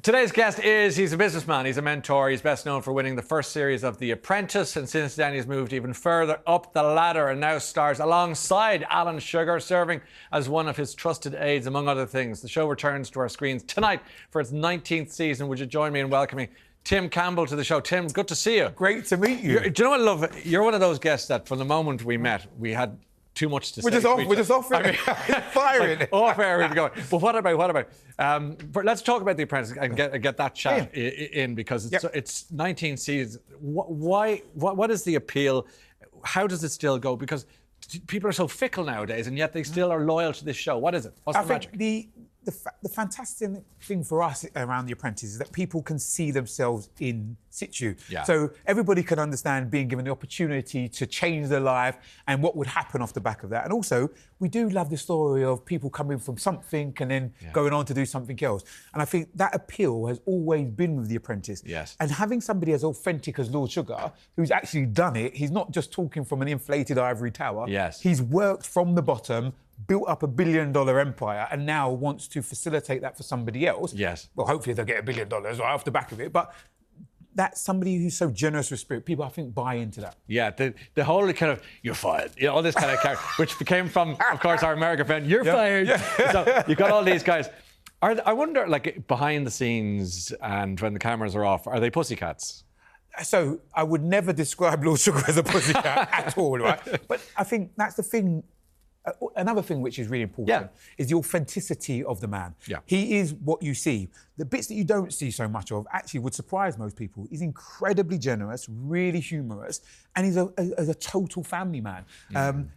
Today's guest he's a businessman, he's a mentor, he's best known for winning the first series of The Apprentice, and since then he's moved even further up the ladder and now stars alongside Alan Sugar, serving as one of his trusted aides, among other things. The show returns to our screens tonight for its 19th season. Would you join me in welcoming Tim Campbell to the show? Tim, good to see you. Great to meet you. Do you know what I love? You're one of those guests that from the moment we met, we had too much to say. We're just off it. Firing. Off air, we're going. But what about? But let's talk about The Apprentice and get that chat in, because it's 19 seasons. What is the appeal? How does it still go? Because people are so fickle nowadays, and yet they still are loyal to this show. What is it? What's the magic? The fantastic thing for us around The Apprentice is that people can see themselves in situ. Yeah. So everybody can understand being given the opportunity to change their life and what would happen off the back of that. And also, we do love the story of people coming from something and then going on to do something else. And I think that appeal has always been with The Apprentice. Yes. And having somebody as authentic as Lord Sugar, who's actually done it, he's not just talking from an inflated ivory tower. Yes. He's worked from the bottom, built up $1 billion empire, and now wants to facilitate that for somebody else. Yes. Well, hopefully they'll get $1 billion right off the back of it. But that's somebody who's so generous with spirit. People, I think, buy into that. Yeah, the whole kind of, you're fired, you know, all this kind of character, which became from, of course, our American friend, you're fired. Yeah. So you've got all these guys. I wonder, like, behind the scenes and when the cameras are off, are they pussycats? So I would never describe Lord Sugar as a pussycat at all, right? But I think that's the thing. Another thing which is really important is the authenticity of the man. Yeah. He is what you see. The bits that you don't see so much of actually would surprise most people. He's incredibly generous, really humorous, and he's a total family man.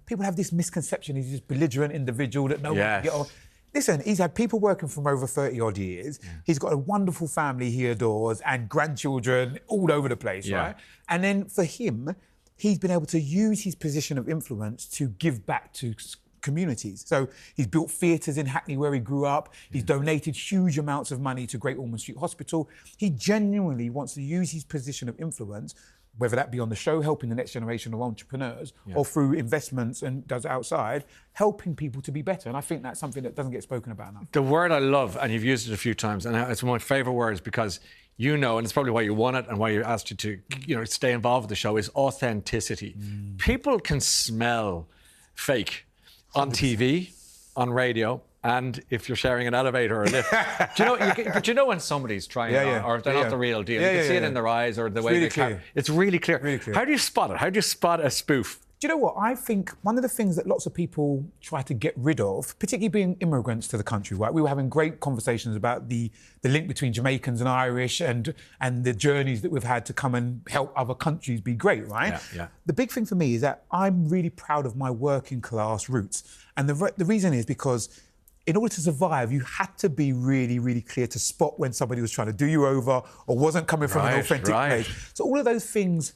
People have this misconception he's this belligerent individual that no one can get on. Listen, he's had people working for him over 30-odd years. Yeah. He's got a wonderful family he adores and grandchildren all over the place, right? And then for him, he's been able to use his position of influence to give back to communities. So he's built theatres in Hackney where he grew up. He's donated huge amounts of money to Great Ormond Street Hospital. He genuinely wants to use his position of influence, whether that be on the show, helping the next generation of entrepreneurs, or through investments and does outside, helping people to be better. And I think that's something that doesn't get spoken about enough. The word I love, and you've used it a few times, and it's one of my favourite words because you know, and it's probably why you won it and why you asked you to, you know, stay involved with the show, is authenticity. People can smell fake on TV, on radio, and if you're sharing an elevator or a lift. But you know when somebody's trying or they're not the real deal. You can see it in their eyes or the way they carry. It's really clear. Really clear. How do you spot it? How do you spot a spoof? Do you know what? I think one of the things that lots of people try to get rid of, particularly being immigrants to the country, right? We were having great conversations about the link between Jamaicans and Irish and the journeys that we've had to come and help other countries be great, right? Yeah. The big thing for me is that I'm really proud of my working class roots. And the reason is because in order to survive, you had to be really, really clear to spot when somebody was trying to do you over or wasn't coming from an authentic place. So all of those things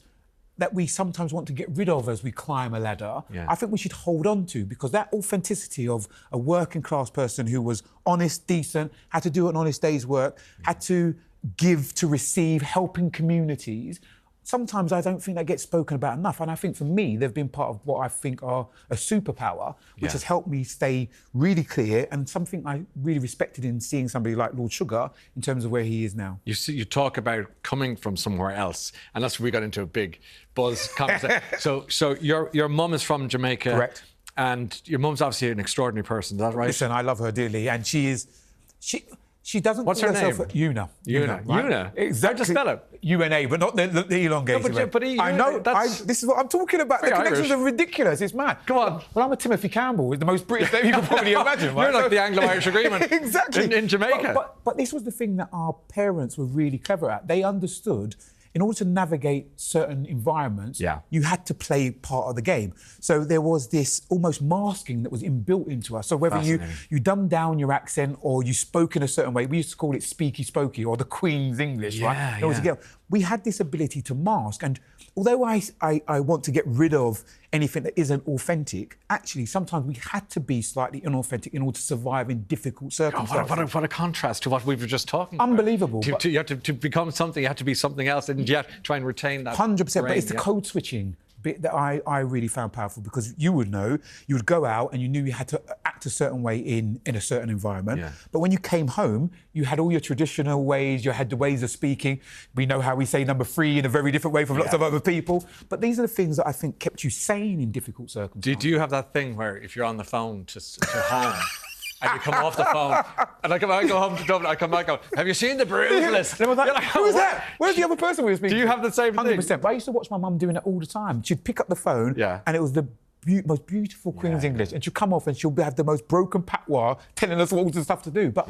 that we sometimes want to get rid of as we climb a ladder, I think we should hold on to, because that authenticity of a working class person who was honest, decent, had to do an honest day's work, had to give to receive, helping communities, sometimes I don't think that gets spoken about enough. And I think for me, they've been part of what I think are a superpower, which has helped me stay really clear, and something I really respected in seeing somebody like Lord Sugar in terms of where he is now. You talk about coming from somewhere else, and that's where we got into a big buzz conversation. So your mum is from Jamaica. Correct. And your mum's obviously an extraordinary person, is that right? Listen, I love her dearly, and she doesn't What's call her herself name? Una. Una. Right? Exactly. How to spell it? UNA, but not the elongation. No, but I know. This is what I'm talking about. The connections are ridiculous. It's mad. Come on. Well, I'm a Timothy Campbell, with the most British name you could probably imagine. Right? You're like the Anglo-Irish agreement. Exactly. In Jamaica. But this was the thing that our parents were really clever at. They understood, in order to navigate certain environments, you had to play part of the game. So there was this almost masking that was inbuilt into us. So whether you dumbed down your accent or you spoke in a certain way, we used to call it speaky spokey or the Queen's English, right? We had this ability to mask. And although I want to get rid of anything that isn't authentic, actually sometimes we had to be slightly inauthentic in order to survive in difficult circumstances. What a contrast to what we were just talking about. Unbelievable. You have to become something, you have to be something else, and yet try and retain that 100%, brain, but it's the code switching bit that I really found powerful, because you would know, you would go out and you knew you had to act a certain way in a certain environment. Yeah. But when you came home, you had all your traditional ways, you had the ways of speaking. We know how we say number 3 in a very different way from lots of other people. But these are the things that I think kept you sane in difficult circumstances. Do you have that thing where if you're on the phone to home, and you come off the phone, and I go home to Dublin, I come back and go, have you seen the Brutalist? Like, who was that? Where's the other person we were speaking to? Do you have the same 100%. thing? But I used to watch my mum doing it all the time. She'd pick up the phone, and it was the most beautiful Queen's English, and she'd come off and she'll have the most broken patois telling us all the stuff to do. But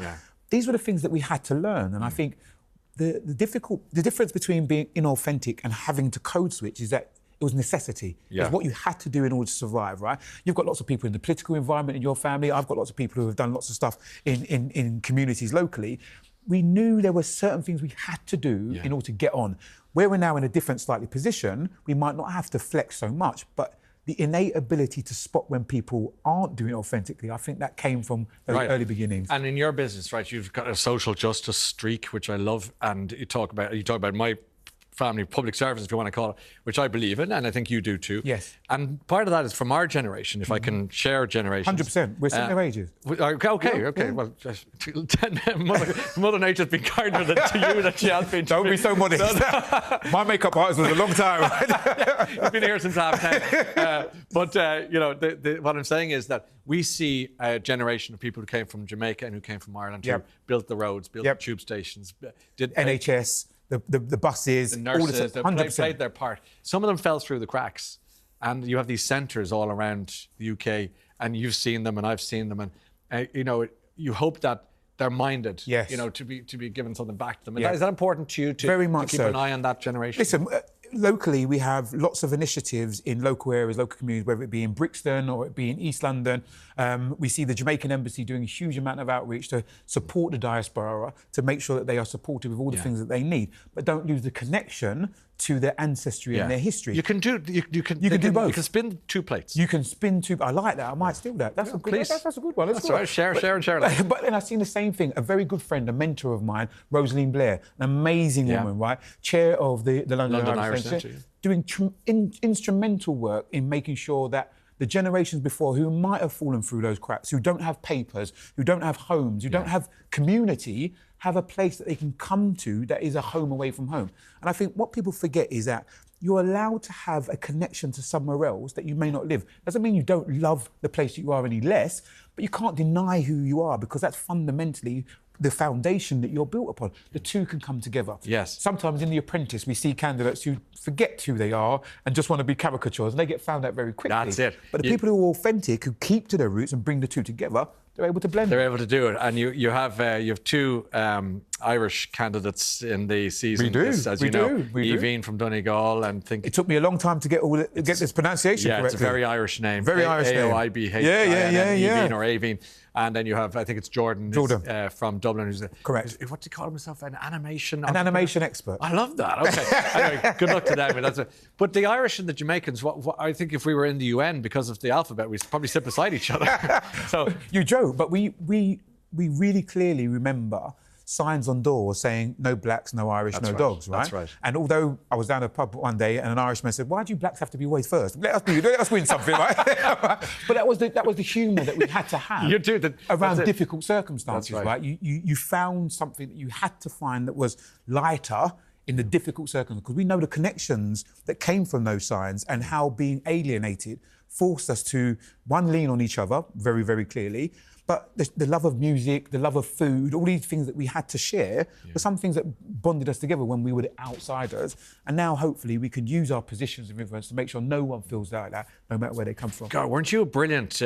these were the things that we had to learn, and I think the difference between being inauthentic and having to code switch is that it was necessity. Yeah. It's what you had to do in order to survive, right? You've got lots of people in the political environment in your family. I've got lots of people who have done lots of stuff in communities locally. We knew there were certain things we had to do in order to get on. Where we're now in a different slightly position, we might not have to flex so much, but the innate ability to spot when people aren't doing it authentically, I think that came from those early beginnings. And in your business, right, you've got a social justice streak, which I love, and you talk about my family public service, if you want to call it, which I believe in, and I think you do too. Yes. And part of that is from our generation, if I can share generations. 100%. We're similar ages. Okay. Well, Mother Nature's been kinder to you than she has been to Don't me. be so modest. My makeup artist was a long time. You've been here since 10:30. But what I'm saying is that we see a generation of people who came from Jamaica and who came from Ireland who built the roads, built the tube stations, did NHS. The buses, the nurses, all the they played their part. Some of them fell through the cracks, and you have these centres all around the UK, and you've seen them, and I've seen them, and you hope that they're minded, to be given something back to them. Is that important to you to keep an eye on that generation? Listen, locally we have lots of initiatives in local areas, local communities, whether it be in Brixton or it be in East London. We see the Jamaican Embassy doing a huge amount of outreach to support the diaspora, to make sure that they are supported with all the things that they need, but don't lose the connection to their ancestry and their history. You can do both. You can spin 2 plates. You can spin 2. I like that. I might steal that. That's a good. That's a good one. That's right. Share that. But then I've seen the same thing. A very good friend, a mentor of mine, Rosaline Blair, an amazing woman, right? Chair of the London Irish Centre, doing instrumental work in making sure that the generations before who might have fallen through those cracks, who don't have papers, who don't have homes, who don't have community, have a place that they can come to that is a home away from home. And I think what people forget is that you're allowed to have a connection to somewhere else that you may not live. Doesn't mean you don't love the place that you are any less, but you can't deny who you are, because that's fundamentally the foundation that you're built upon. The two can come together. Yes. Sometimes in The Apprentice, we see candidates who forget who they are and just want to be caricatures, and they get found out very quickly. That's it. But the people who are authentic, who keep to their roots and bring the two together, they're able to blend. They're able to do it, and you have 2 Irish candidates in the season. We do, as you know, Evine from Donegal, and it took me a long time to get this pronunciation correctly. It's a very Irish name. Very Irish name. AOIBH. Evine or Avine. And then you have, I think it's Jordan. From Dublin, who's correct. What do you call himself? An animation expert. I love that. Okay. Anyway, good luck to them. But the Irish and the Jamaicans, what I think if we were in the UN because of the alphabet, we'd probably sit beside each other. So you joke, but we really clearly remember signs on doors saying no blacks, no Irish, no dogs, right? That's right. And although I was down at a pub one day and an Irishman said, "Why do you blacks have to be always first? Let us win something," right? But that was the humour that we had to have around difficult circumstances, right? You found something that you had to find that was lighter in the difficult circumstances, because we know the connections that came from those signs and how being alienated forced us to, one, lean on each other very, very clearly, but the love of music, the love of food, all these things that we had to share were some things that bonded us together when we were the outsiders. And now, hopefully, we can use our positions of influence to make sure no one feels like that, no matter where they come from. God, weren't you a brilliant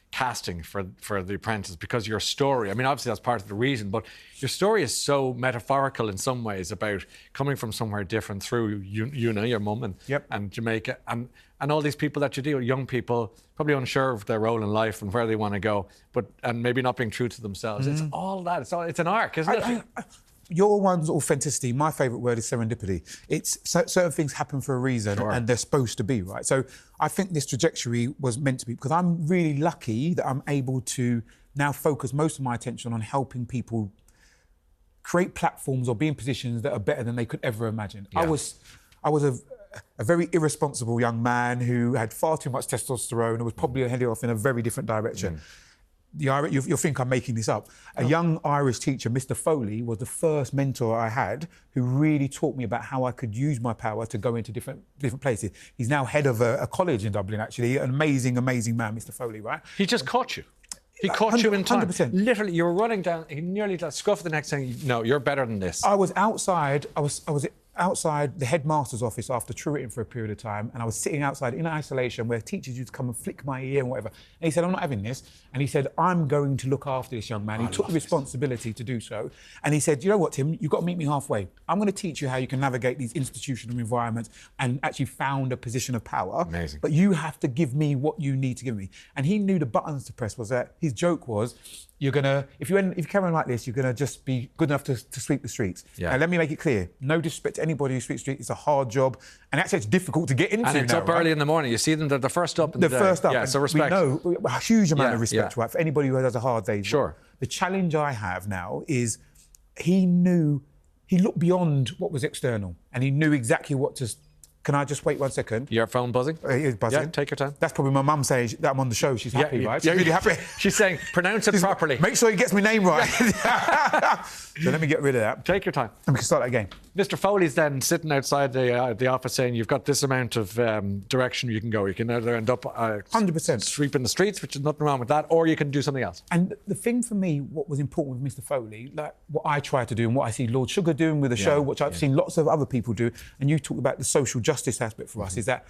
casting for The Apprentice? Because your story, I mean, obviously that's part of the reason, but your story is so metaphorical in some ways about coming from somewhere different through your mum and Jamaica and all these people that you deal with, young people, probably unsure of their role in life and where they want to go, and maybe not being true to themselves. It's all that. It's an arc, isn't it? Your one's authenticity. My favourite word is serendipity. It's certain things happen for a reason, and they're supposed to be, right? So I think this trajectory was meant to be, because I'm really lucky that I'm able to now focus most of my attention on helping people create platforms or be in positions that are better than they could ever imagine. Yeah. I was a very irresponsible young man who had far too much testosterone and was probably heading off in a very different direction. You'll think I'm making this up. A young Irish teacher, Mr. Foley, was the first mentor I had who really taught me about how I could use my power to go into different places. He's now head of a college in Dublin, actually. An amazing, amazing man, Mr. Foley, right? He just caught you. He caught you in time. 100%. Literally, you were running down, he nearly got scuffed the next thing. No, you're better than this. I was outside, I was outside the headmaster's office after tutoring for a period of time, and I was sitting outside in isolation where teachers used to come and flick my ear and whatever. And he said, I'm not having this. And he said, I'm going to look after this young man. He took the responsibility to do so. And he said, you know what, Tim, you've got to meet me halfway. I'm going to teach you how you can navigate these institutional environments and actually found a position of power. Amazing. But you have to give me what you need to give me. And he knew the buttons to press was that his joke was, you're gonna, if you carry on like this, you're gonna just be good enough to sweep the streets. Yeah. And let me make it clear, no disrespect to anybody who sweeps the streets, it's a hard job, and actually it's difficult to get into. And it's now, up early in the morning. You see them, they're the first up in the day. First up. Yeah, so respect. We know a huge amount of respect, yeah. right, for anybody who has a hard day. Sure. The challenge I have now is he looked beyond what was external, and he knew exactly what to. Can I just wait 1 second? Your phone buzzing? It is buzzing. Yeah, take your time. That's probably my mum saying that I'm on the show. She's happy, right? She's really happy. She's saying, pronounce it properly. Make sure he gets my name right. So let me get rid of that. Take your time. And we can start that again. Mr. Foley's then sitting outside the office saying, you've got this amount of direction you can go. You can either end up 100% sweeping the streets, which is nothing wrong with that, or you can do something else. And the thing for me, what was important with Mr. Foley, like what I try to do and what I see Lord Sugar doing with the show, which I've seen lots of other people do, and you talked about the social justice aspect for us, is that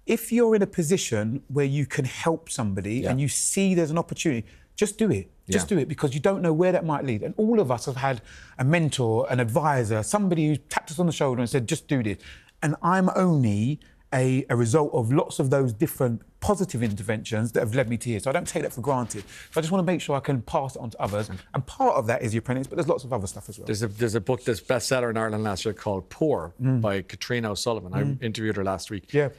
if you're in a position where you can help somebody and you see there's an opportunity, just do it. Just do it, because you don't know where that might lead. And all of us have had a mentor, an advisor, somebody who tapped us on the shoulder and said, just do this. And I'm only a result of lots of those different positive interventions that have led me to here. So I don't take that for granted. So I just want to make sure I can pass it on to others. And part of that is The Apprentice, but there's lots of other stuff as well. There's a book that's bestseller in Ireland last year called Poor by Katrina O'Sullivan. I interviewed her last week. Yeah.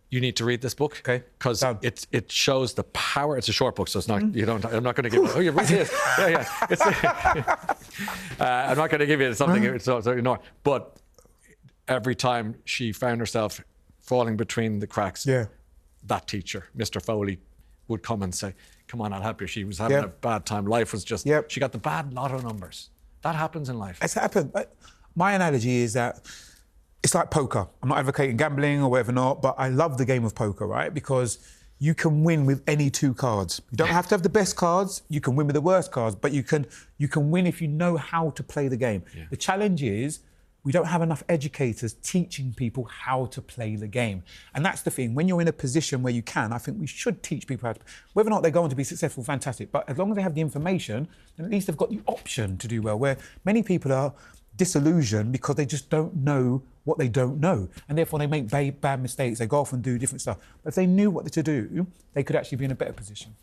You need to read this book, because it shows the power. It's a short book, so it's not. I'm not going to give it. Oh, you read it? Yeah. I'm not going to give you something. So ignore. But every time she found herself falling between the cracks, that teacher, Mr. Foley, would come and say, "Come on, I'll help you." She was having a bad time. Life was just. She got the bad lotto numbers. That happens in life. It's happened. My analogy is that. It's like poker. I'm not advocating gambling or whatever not, but I love the game of poker, right? Because you can win with any two cards. You don't have to have the best cards. You can win with the worst cards, but you can win if you know how to play the game. Yeah. The challenge is we don't have enough educators teaching people how to play the game. And that's the thing. When you're in a position where you can, I think we should teach people how to. Whether or not they're going to be successful, fantastic. But as long as they have the information, then at least they've got the option to do well. Where many people are disillusioned because they just don't know what they don't know, and therefore they make bad mistakes. They go off and do different stuff. But if they knew what to do, they could actually be in a better position.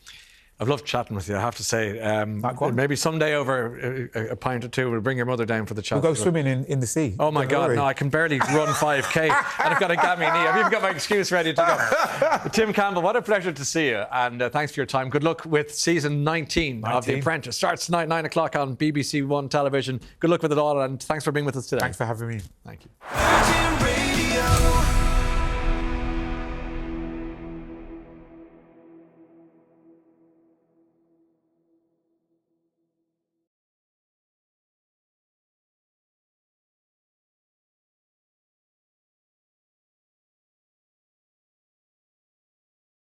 I've loved chatting with you, I have to say. Likewise. Maybe someday over a pint or two, we'll bring your mother down for the chat. We'll go swimming in the sea. Oh my God, no, I can barely run 5K, and I've got a gammy knee. I've even got my excuse ready to go. Tim Campbell, what a pleasure to see you, and thanks for your time. Good luck with season 19 of The Apprentice. Starts tonight, 9 o'clock on BBC One television. Good luck with it all, and thanks for being with us today. Thanks for having me. Thank you.